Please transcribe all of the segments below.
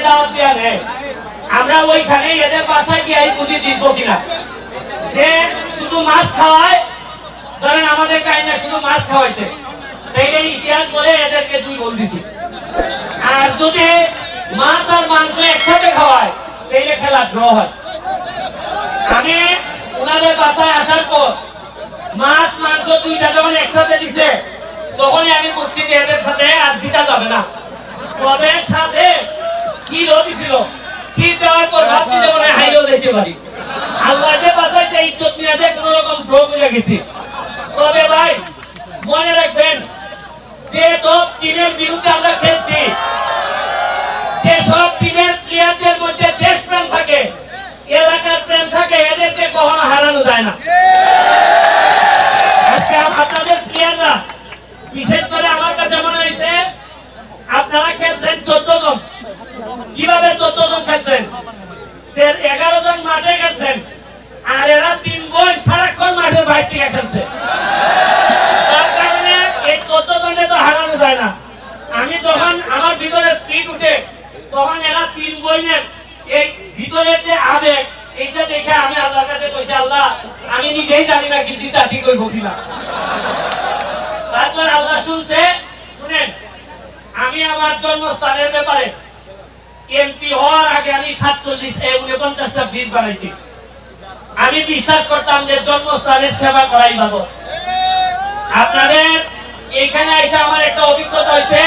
দাওয়াত দেওয়া নেয়, আমরা ওইখানে এদের বাসায় গিয়ে বুঝি জিতবো কিনা। যে শুধু মাছ খাওয়ায়, ধরেন আমাদের কাহিনা শুধু মাছ খাওয়াইছে, তাইলে ইতিহাস বলে এদেরকে 2 গোল দিছি। আর যদি মাছ আর মাংস একসাথে খাওয়ায় তাইলে খেলা ড্র হয়। আমি ওনাদের বাসায় আসার পর মাছ মাংস 2টা যখন একসাথে দিছে, তখনই আমি বুঝছি যে এদের সাথে আর জিতা যাবে না। তবে সাথে কি দিছিল, কি দেওয়ার পর ভাবছি যে মনে হাইলেও যেতে পারি। আল্লাহ যে বাঁচাইছে, ইজ্জত নিয়ে যে কোন রকম ড্র করে গেছি। তবে ভাই মনে রাখবেন, যে সব টিমের বিরুদ্ধে আমরা খেলছি, যে সব টিমের প্লেয়ারদের মধ্যে দেশপ্রেম থাকে, এলাকার প্রেম থাকে, এদেরকে কখনো হারানো যায় না। আজকে আপনাদের প্লেয়াররা, বিশেষ করে আমার কাছে মনে হয়েছে আপনারা খেলছেন 14 জন। কিভাবে 14 জন খেলছেন? 11 জন মাঠে খেলছেন, আর এরা 3 বোন সারাক্ষণ মাঠের বাইরে থেকে খেলছে। তার কারণে এই 14 জনে তো হারানো যায় না। আমি যখন আমার ভিতরে স্পিড উঠে, তখন এরা 3 বোনের এই ভিতরে যে আবেগ, এইটা দেখে আমি আল্লাহর কাছে কইছি, আল্লাহ আমি নিজেই জানি না কি জিতা ঠিক হইব কিনা। তারপর আল্লাহ শুনছে। শুনেন, আমি আমার জন্মস্থানের ব্যাপারে এমপি হওয়ার আগে আমি 47-49টা ব্রিজ বানাইছি। আমি বিশ্বাস করতাম যে জন্মস্থানের সেবা করাই ভালো। আপনাদের এখানে এসে আমার একটা অভিজ্ঞতা হয়েছে,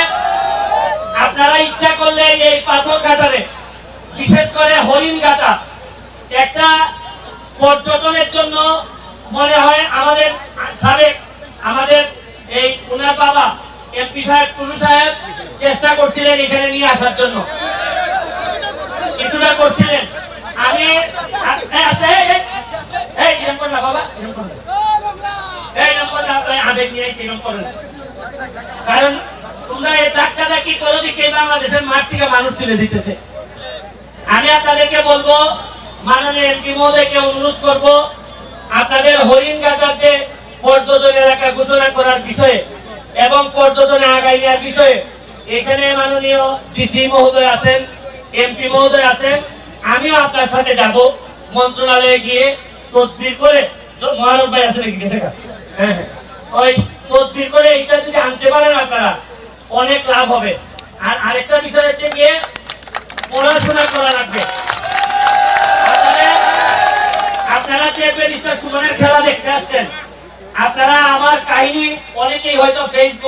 আপনারা ইচ্ছা করলে এই পাথর ঘাটারে, বিশেষ করে হরিণ ঘাটা, একটা পর্যটনের জন্য মনে হয় আমাদের সাবেক আমাদের এই উনার বাবা এমপি সাহেব টুলু সাহেব চেষ্টা করছিলেন এখানে নিয়ে আসার জন্য, কিছুটা করছিলেন। আমি আবেগ নিয়ে কারণ তোমরা এই ডাক্তাররা কি করো যে কে বাংলাদেশের মাঠ থেকে মানুষ তুলে দিতেছে। আমি আপনাদেরকে বলবো, মাননীয় এমপি মহোদয়কে অনুরোধ করব, আপনাদের হরিণঘাটার যে পর্যটন এলাকা ঘোষণা করার বিষয়ে এবং পর্যটনে আগাই নেওয়ার বিষয়ে এখানে মাননীয় ডিসি মহোদয় আছেন, এমপি মহোদয় আছেন, আমিও আপনার সাথে যাব মন্ত্রণালয়ে গিয়ে তদবির করে। মহানব ভাই আছে নাকি? গেছে? হ্যাঁ, ওই তদবির করে এটা যদি আনতে পারেন আপনারা, অনেক লাভ হবে। আর আরেকটা বিষয় হচ্ছে গিয়ে পড়াশোনা করা লাগবে। আপনারা যে ব্যারিস্টার সুমনের খেলা দেখতে আসছেন, আপনারা আমার কাহিনী অনেকেই হয়তো ফেসবুক